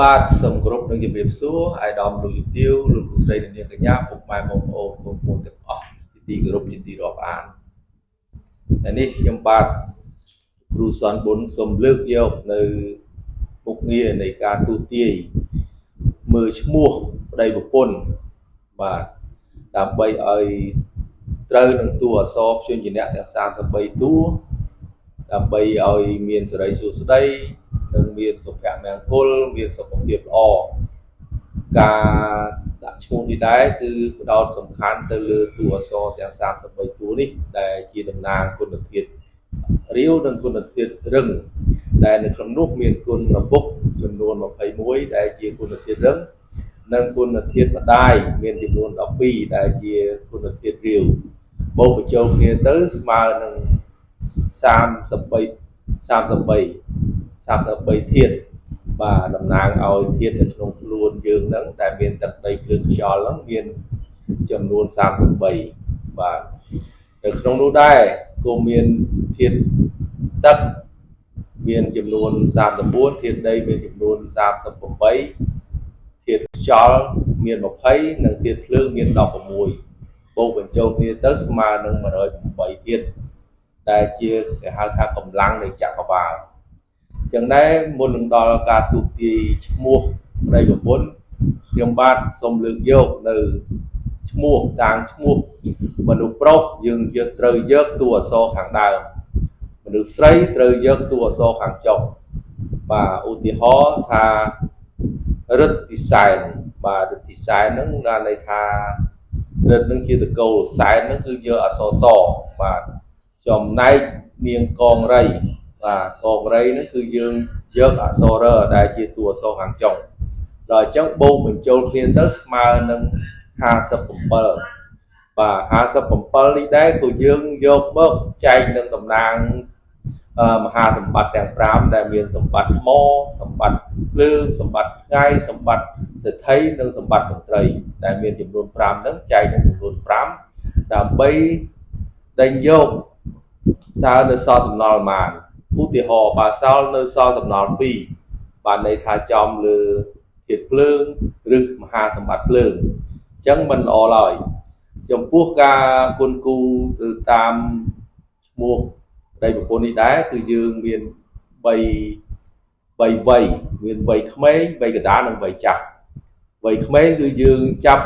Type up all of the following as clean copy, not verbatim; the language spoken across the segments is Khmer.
បាទសូមគោរពនឹងជម្រាបសួរអាយដាមលោកទាវលោកស្រីនាងកញ្ញាពុកម៉ែបងប្អូនបងប្អូនទាំងអស់ជាទីគោរពជាទីរាប់អានតែនេះខ្ញុំបាទគ្រូសនប៊ុនសូមលើកយកនៅមុខងារនៃការទូទាយមើលឈ្មោះប្តីប្រពន្ធបាទដើម្បីឲ្យត្រូវនឹងតួអក្សរព្យញ្ជនៈទាំង33តួដើម្បីឲ្យមានសេរីសួស្តីនិងមានសុភមង្គលមានសុខភាពល្អការដាក់ឈ្មោះនេះដែរគឺផ្ដោតសំខាន់ទៅលើតួអក្សរទាំង33តួនេះដែលជាតំណាងគុណធាតុរាវនិងគុណធាតុរឹងដែលនៅក្នុងនោះមានគុណឪពុកចំនួន21ដែលជាគុណធាតុរឹងនិងគុណធាតុម្ដាយមានចំនួន12ដែលជាគុណធាតុរាវបូកបញ្ចូលគ្នាទៅស្មើនឹង33ធាតុបាទតំណាងឲ្យធាតុនៅក្នុងខ្លួនយើងហ្នឹងដែលមានទឹកដីភ្លើងខ្យល់ហ្នឹងមានចំនួន33បាទនៅក្នុងនោះដែរក៏មានធាតុទឹកមានចំនួន34ធាតុដីមានចំនួន38ធាតុខ្យល់មាន20និងធាតុភ្លើងមាន16បូកបញ្ចូលគ្នាទៅស្មើនឹង108ធាតុដែលជាគេហៅថាកម្លាំងនៃចក្រវាឡចឹងដែរមុននឹងដល់ការទូទាយឈ្មោះប្តីប្រពន្ធខ្ញុំបាទសូមលើកយកនៅឈ្មោះតាំងឈ្មោះមនុស្សប្រុសយើងត្រូវយកតួអក្សរខាងដើមមនុស្សស្រីត្រូវយកតួអក្សរខាងចុងបាទឧទាហរណ៍ថារិទ្ធិសែនបាទរិទ្ធិសែនហ្នឹងបានន័យថារិទ្ធនឹងជាតកូលសែនហ្នឹងគឺយកអក្សរសបាទចំណែកនាងកងរីបាទកងរីហ្នឹងគឺយើងយកអក្សររដែលជាតួអក្សរខាងចុងដល់អញ្ចឹងបូកបញ្ចូលគ្នាទៅស្មើនឹង57បាទ57នេះដែរក៏យើងយកមកចែកនឹងតំណាងមហាសម្បត្តិទាំង5ដែលមានសម្បត្តិថ្មសម្បត្តិភ្លើងសម្បត្តិថ្ងៃសម្បត្តិសេដ្ឋីនិងសម្បត្តិមន្ត្រីដែលមានចំនួន5ហ្នឹងចែកនឹងចំនួន5ដើម្បីដេញយកតើនៅសល់សំណល់ប៉ុន្មានឧទាហរណ៍បើសល់នៅសល់សំណល់2បានន័យថាចំលើធាតុភ្លើងឬមហាសម្បត្តិភ្លើងអញ្ចឹងមិនល្អឡើយចំពោះការគុណគូទៅតាមឈ្មោះប្តីប្រពន្ធនេះដែរគឺយើងមាន3វ័យមានវ័យក្មេងវ័យកណ្ដាលនិងវ័យចាស់វ័យក្មេងគឺយើងចាប់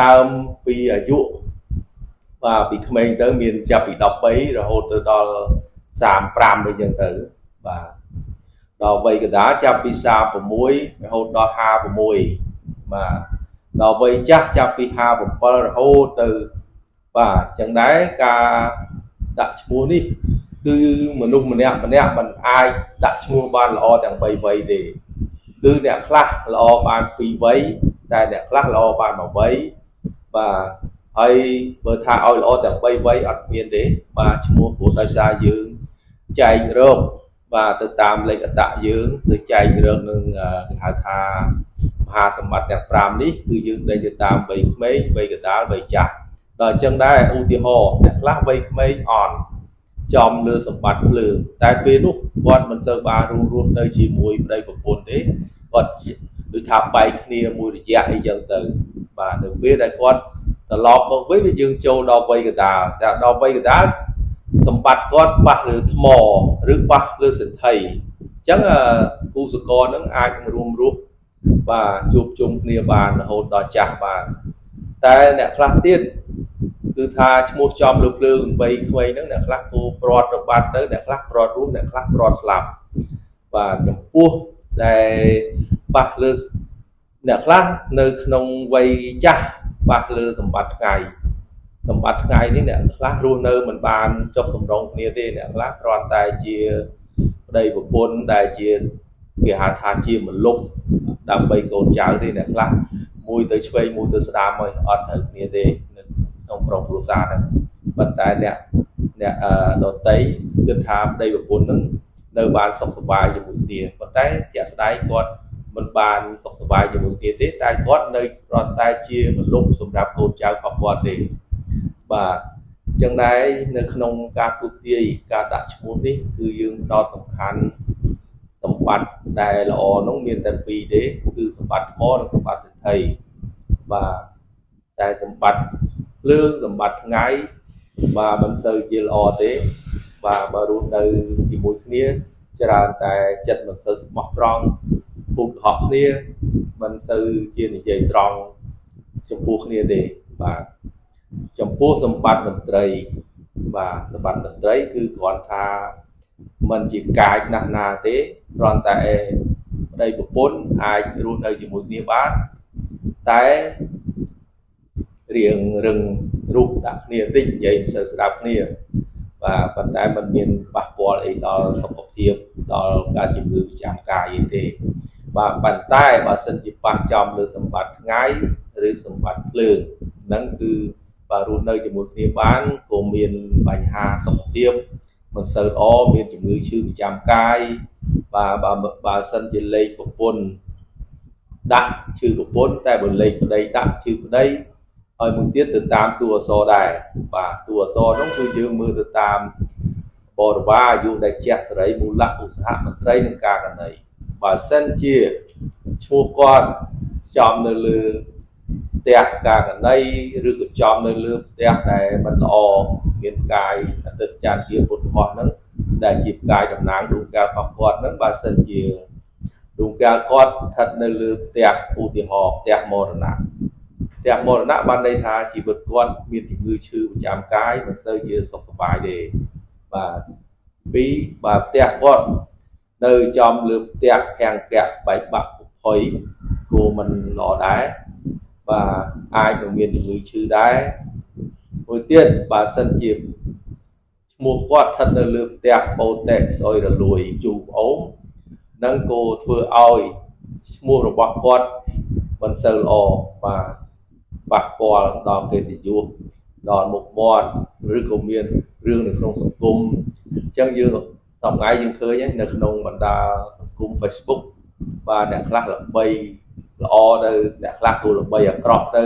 ដើមពីអាយុបាទពីក្មេងទៅមានចាប់ពី13រហូតទៅដល់35ដូចចឹងទៅបាទដល់វ័យកណ្ដាលចាប់ពី36រហូតដល់56បាទដល់វ័យចាស់ចាប់ពី57រហូតទៅបាទអញ្ចឹងដែរការដាក់ឈ្មោះនេះគឺមនុស្សម្នាក់មិនអាចដាក់ឈ្មោះបានល្អទាំង3វ័យទេគឺអ្នកខ្លះល្អបាន2វ័យតែអ្នកខ្លះល្អបាន1វ័យបាទហើយបើថាឲ្យល្អទាំង3វ័យអត់មានទេបាទឈ្មោះព្រោះដោយសារយើងចែករកបាទទៅតាមលេខអត្តៈយើងទៅចែករកនឹងគេហៅថាមហាសម្បត្តិទាំង5នេះគឺយើងដេញទៅតាមវ័យក្មេងវ័យកណ្ដាលវ័យចាស់ដល់អញ្ចឹងដែរឧទាហរណ៍អ្នកខ្លះវ័យក្មេងអន់ចំលើសម្បត្តិភ្លើងតែពេលនោះគាត់មិនសូវបានរស់នៅជាមួយប្តីប្រពន្ធទេគាត់ដូចថាបែកគ្នាមួយរយៈអីចឹងទៅបាទនៅពេលដែលគាត់ត្រឡប់មកវិញយើងចូលដល់វ័យកណ្ដាលតែដល់វ័យកណ្ដាលសម្បត្តិគាត់ប៉ះលើថ្មឬប៉ះលើសន្ធិអញ្ចឹងគូសកលនឹងអាចរួមរស់បាទជួបជុំគ្នាបានរហូតដល់ចាស់បានតែអ្នកខ្លះទៀតគឺថាឈ្មោះចំលើភ្លើងវ័យក្មេងហ្នឹងអ្នកខ្លះគោព្រាត់ទៅបាត់ទៅអ្នកខ្លះព្រាត់រស់អ្នកខ្លះព្រាត់ស្លាប់បាទចំពោះដែលប៉ះលើអ្នកខ្លះនៅក្នុងវ័យចាស់ប៉ះលើសម្បត្តិថ្ងៃនេះអ្នកខ្លះរស់នៅមិនបានចុះសម្រុងគ្នាទេអ្នកខ្លះគ្រាន់តែជាប្តីប្រពន្ធដែលជាគេហៅថាជាមលុបដើម្បីកូនចៅទេអ្នកខ្លះមួយទៅឆ្វេងមួយទៅស្ដាំហើយអត់ត្រូវគ្នាទេក្នុងក្រុមគ្រួសារហ្នឹងប៉ុន្តែអ្នកដតីគិតថាប្តីប្រពន្ធហ្នឹងនៅបានសុខសប្បាយជាមួយគ្នាប៉ុន្តែជាក់ស្ដែងគាត់មិនបានសុខសប្បាយជាមួយគ្នាទេតែគាត់នៅគ្រាន់តែជាមលុបសម្រាប់កូនចៅរបស់គាត់ទេបាទអញ្ចឹងដែរនៅក្នុងការទូទាយការដាក់ឈ្មោះនេះគឺយើងផ្ដោតសំខាន់ សម្បត្តិដែលល្អនោះមានតែពីរទេគឺសម្បត្តិថ្មនិងសម្បត្តិសិទ្ធិបាទតែសម្បត្តិភ្លើងសម្បត្តិថ្ងៃបាទមិនសូវជាល្អទេបាទបើរស់នៅជាមួយគ្នាច្រើនតែចិត្តមិនសូវស្មោះត្រង់ពុកកុហកគ្នាមិនសូវជានិយាយត្រង់ចំពោះគ្នាទេបាទចំពោះសម្បត្តិមន្ត្រីបាទសម្បត្តិមន្ត្រីគឺគ្រាន់ថាมันជាកាចណាស់ណាទេគ្រាន់តែប្តីប្រពន្ធអាចរស់នៅជាមួយគ្នាបានតែរៀងរឹងរូបដាក់គ្នាតិចនិយាយមិនសូវស្ដាប់គ្នាបាទប៉ុន្តែมันមានប៉ះពាល់អីដល់សុខភាពដល់ការជំងឺប្រចាំកាយទេបាទប៉ុន្តែបើសិនជាប៉ះចំលើសម្បត្តិថ្ងៃឬសម្បត្តិភ្លើងហ្នឹងគឺបើរស់នៅជាមួយគ្នាបានក៏មានបញ្ហាសុខភាពមិនសូវល្អមានជំងឺឈឺប្រចាំកាយបាទបើសិនជាលេខប្រពន្ធដាក់ឈឺប្រពន្ធតែបើលេខប្តីដាក់ឈឺប្តីហើយមួយទៀតទៅតាមតួអក្សរដែរបាទតួអក្សរនោះគឺយើងមើលទៅតាមបរិវារអាយុដែលជាសេរីមូលៈឧស្សាហមន្ត្រីនិងការកណីបើសិនជាឈ្មោះគាត់ចំនៅលើផ្ទះការកណីឬក៏ចំនៅលើផ្ទះដែលមិនល្អមានផ្កាយអាទិត្យច័ន្ទជាពុទ្ធហោះហ្នឹងដែលជាផ្កាយតំណាងដួងកែវរបស់គាត់ហ្នឹងបើសិនជាដួងកែវគាត់ស្ថិតនៅលើផ្ទះឧទាហរណ៍ផ្ទះមរណៈផ្ទះមរណៈបានន័យថាជីវិតគាត់មានជំងឺឈឺប្រចាំកាយមិនសូវជាសុខសប្បាយទេបាទពីរបើផ្ទះគាត់នៅចំលើផ្ទះភាំងកៈបែកបាក់ពុភ័យគួរមិនល្អដែរបាទអាចនឹងមានជំងឺឈឺដែរមួយទៀតបើសិនជាឈ្មោះគាត់ស្ថិតនៅលើផ្ទះបូតេស្អុយរលួយជូរប្អូននឹងក៏ធ្វើឲ្យឈ្មោះរបស់គាត់មិនសូវល្អបាទប៉ះពាល់ដល់កិត្តិយសដល់មុខមាត់ឬក៏មានរឿងនៅក្នុងសង្គមអញ្ចឹងយើងសម្ងាយយើងឃើញនៅក្នុងបណ្ដាសង្គម Facebook បាទអ្នកខ្លះល្បីល្អទៅអ្នកខ្លះក៏ល្បីអាក្រក់ទៅ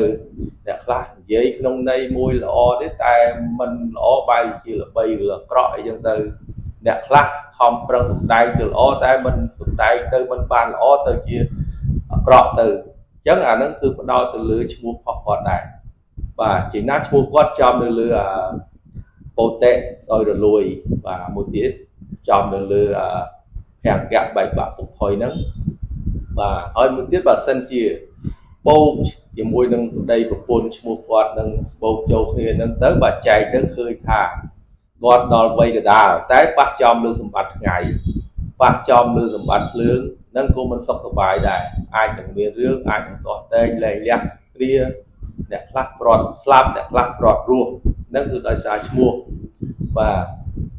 អ្នកខ្លះនិយាយក្នុងន័យមួយល្អទេតែមិនល្អបែរជាល្បីឬអាក្រក់អីចឹងទៅអ្នកខ្លះខំប្រឹងសម្ដែងទៅល្អតែមិនសម្ដែងទៅមិនបានល្អទៅជាអាក្រក់ទៅអញ្ចឹងអាហ្នឹងគឺផ្ដោតទៅលើឈ្មោះរបស់គាត់ដែរបាទជាណាឈ្មោះគាត់ចំនៅលើបូតេស្អុយរលួយបាទមួយទៀតចំនៅលើភាំងកៈបែកបាក់ពុភ័យហ្នឹងបាទហើយមួយទៀតបើសិនជាបូកជាមួយនឹងប្តីប្រពន្ធឈ្មោះគាត់នឹងបូកចូលគ្នាហ្នឹងទៅបើចែកទៅឃើញថាគាត់ដល់វ័យកណ្ដាលតែប៉ះចំលើសម្បត្តិថ្ងៃប៉ះចំលើសម្បត្តិភ្លើងហ្នឹងក៏មិនសុខសប្បាយដែរអាចនឹងមានរឿងអាចនឹងទាស់ទែងលែងលះគ្រាអ្នកខ្លះប្រត់ស្លាប់អ្នកខ្លះប្រត់រស់ហ្នឹងគឺដោយសារឈ្មោះបាទ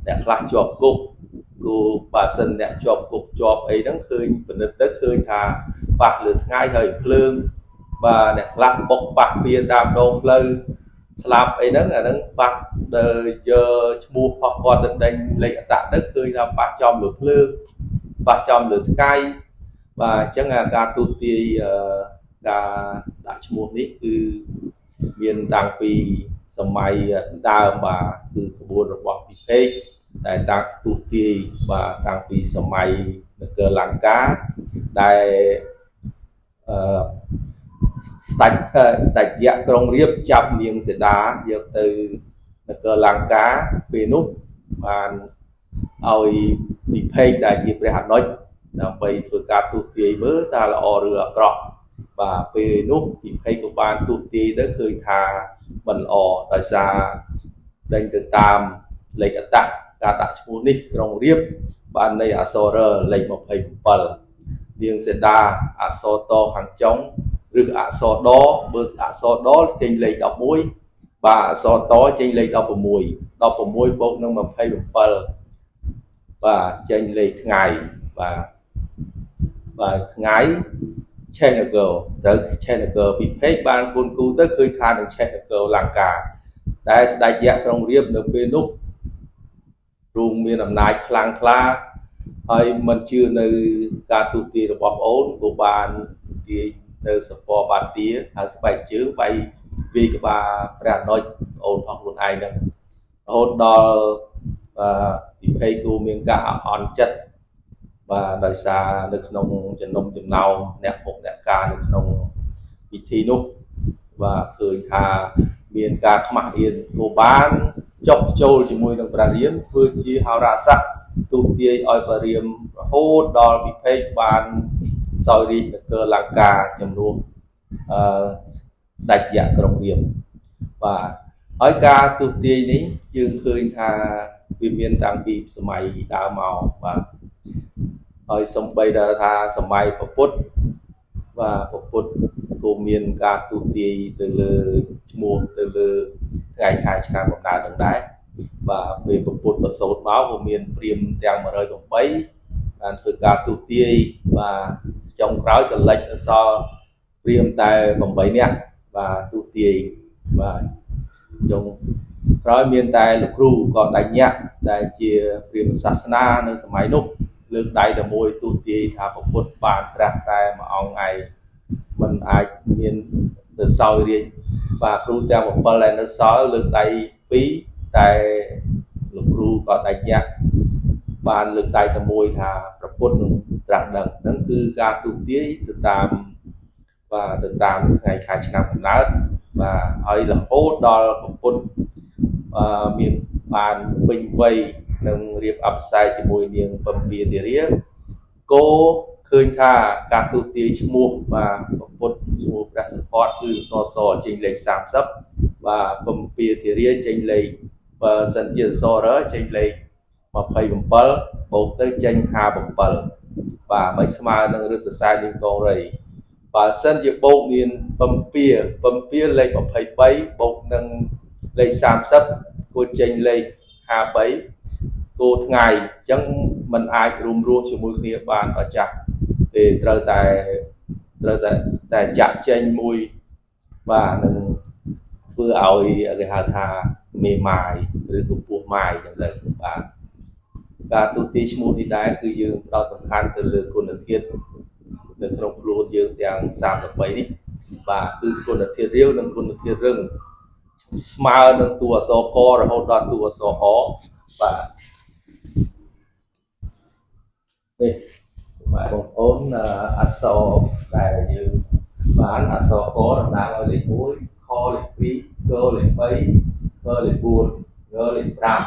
អ្នកខ្លះជាប់គុកគូបើសិនអ្នកជាប់គុកជាប់អីហ្នឹងឃើញពិនិត្យទៅឃើញថាប៉ះលើថ្ងៃហើយភ្លើងបាទអ្នកខ្លះបុកប៉ះពៀតាមដងផ្លូវស្លាប់អីហ្នឹងអាហ្នឹងប៉ះដល់យកឈ្មោះរបស់គាត់ទៅដេញលេខអត្តទៅឃើញថាប៉ះចំលើភ្លើងប៉ះចំលើថ្ងៃបាទអញ្ចឹងការទូទាយការដាក់ឈ្មោះនេះគឺមានតាំងពីសម័យដើមបាទគឺក្បួនរបស់ពិភេកដែលតាំងទូទាយបាទតាំងពីសម័យនគរលង្កាដែលស្ដេចយក្សក្រុងរាពណ៍ចាប់នាងសីតាយកទៅនគរលង្កាពេលនោះបានឲ្យពិភេកដែលជាព្រះអនុជដើម្បីធ្វើការទូទាយមើលតើល្អឬអាក្រក់បាទពេលនោះពិភេកក៏បានទូទាយទៅឃើញថាមិនល្អដោយសារដេញទៅតាមលេខអត្តការដាក់ឈ្មោះនេះក្រុងរាពណ៍បាននៃអក្សរលេខ27នាងសីតាអក្សរតខាងចុងឬអក្សរដបើអក្សរដចេញលេខ11បាទអក្សរតចេញលេខ16 16បូកនឹង27បាទចេញលេខថ្ងៃបាទថ្ងៃឆេះនគរត្រូវឆេះនគរពិភេកបានគុណគូទៅឃើញថានឹងឆេះនគរលង្កាតែស្ដេចយក្សក្រុងរាពណ៍នៅពេលនោះទ្រង់មានអំណាចខ្លាំងក្លាហើយមិនជឿនៅការទូទាយរបស់ប្អូនក៏បានទាយនៅសពបាទាហើយស្បែកជើងបៃវាយក្បាលព្រះអនុជប្អូនផងខ្លួនឯងហ្នឹងរហូតដល់ពិភេកគូមានការអន់ចិត្ត và đời xa được nông chân nông chân nào nẹt một nẹt ca được nông vị thi nút và khởi thà miền ca khăm yên cô bán chọc châu chỉ mùi đồng bạc riếm phương chi hào ra sắc tu tiên oi và riếm hốt đo bị phê bàn soi đi cơ làng ca chầm luôn đạch dạ cộng điểm và hỏi ca tu tiên ní dương khơi tha vì miền tăng bị sớm mai đã màu và hỏi xong bây giờ tha sớm mai phật phút và phật phút cô miền ca tu tiên từ lư mùa từ lư ngày khai trang một đá đồng đáy và về phật phút và số báo của miền priêm đang mà rơi đồng bấy đàn phật ca tu tiên và trong khói sẽ lệch ở so priêm tại vòng bấy nè và tu tiên và trong khói miền tại lục ru còn đánh nhạc đại chia priêm sasana nơi sớm mai nút lược đại là môi tu tiên thả phật phút bàn ra tại mà ông ngày mình ai miền từ sau đi và kêu theo một phần là nó sói lược tay phí tại lục ru còn đánh nhạc bàn lược tay tầm môi thả phật phút rằng đằng nó cứ ra tu tiên từ tam và từ tam ngày khai năm lá và hay là hốt đo phật phút miền bàn bình vây nâng riệp ấp sai chỉ mùi miệng bầm bìa thì riết cô khơi tha các tu tiên mua và một mua các sự thoát cứ so trên lệch sám sấp và bầm bìa thì riết trên lệch và dần dần so đó trên lệch mà phải bầm bờ bộ tới trên hà bầm bờ và mấy smile nâng rất là sai những con rồi và sân dịp bộ miền bầm bìa lệch mà phải bấy bộ nâng lệch sám sấp cô trên lệch hà bấy cô ngày chẳng mình ai rùm ruộng cho mùi khía bàn và chặt để trở tại chạm trên mùi và nâng vừa ảo cái hà thà mê mài rồi cũng buộc mài chẳng lời của bạn và tu tí mùi thì đáy cứ dương đo tầm khăn từ lửa côn được thiết được không luôn dương tiếng xàm được mấy đi và cứ côn được thiết riêu nâng côn được thiết rừng smile nâng tùa so co rồi hôn đo tùa so hó và đây mà một ốn aso đại như bán aso có đang ở lịch mũi kho lịch quý cơ lịch bấy cơ lịch buồn cơ lịch rằm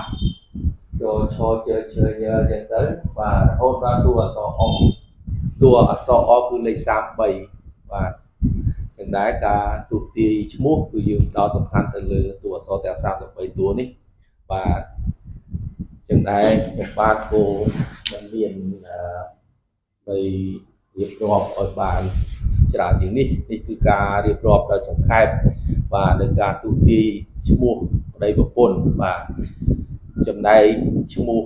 cho chơi nhờ đến tới và hôn ra tua aso cứ lịch sam bảy và hiện đại cả tụt ti mua cứ dùng đo tầm khăn từ lừa tua so theo sam được bảy tua ní và hiện đại một ba cô mình liền về việc rọp ở bàn trả những đi từ ca việc rọp là sẵn khai và được ca tu ti mua ở đây có cồn và trong này mua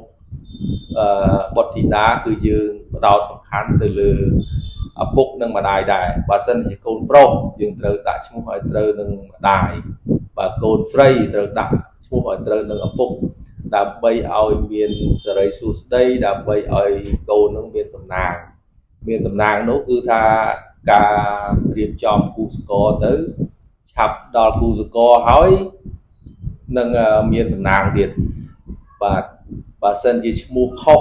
bột thịt đá cứ dương đào sẵn khán từ lừa bốc nâng mà đài và sân thì cồn pro dương từ tại mua hỏi từ nâng đài và cồn spray từ đã mua hỏi từ nâng bốc đã bay ao miền sợi sút đây đã bay ao câu nâng miền sầm nàng nó cứ tha cả riệp chòm cu sco tới chập đo cu sco hỏi nâng miền sầm nàng việt và sân chỉ mua khóc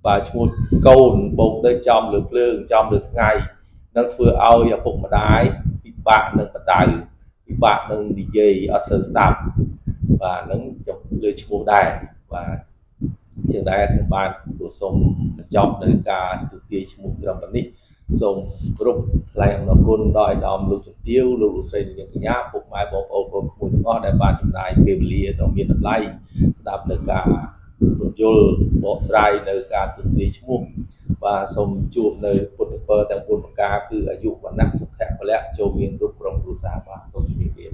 và mua câu bột tới chòm lực lương chòm được ngày nâng vừa ao và phục mà đái bị bạn nâng bật đài bị bạn nâng đi dây ở sân stop và nâng chụp lưới chụp đài và trường đại thì bạn của sông chọn nơi cả từ kia một trăm phần đi sông group lại nó côn đòi đòm lục tiêu lục xây những cái nháp phục mái bộ ô côn một ngõ đại bàn trường đại về lìa trong miền Nam Lai đạp nơi cả tuần vô bộ sai nơi cả từ kia một và sông chụp nơi Putter tầng Putter ca cứ ở dụ và nặng sức khỏe và lẽ châu miền group trong du xa và sông miền biển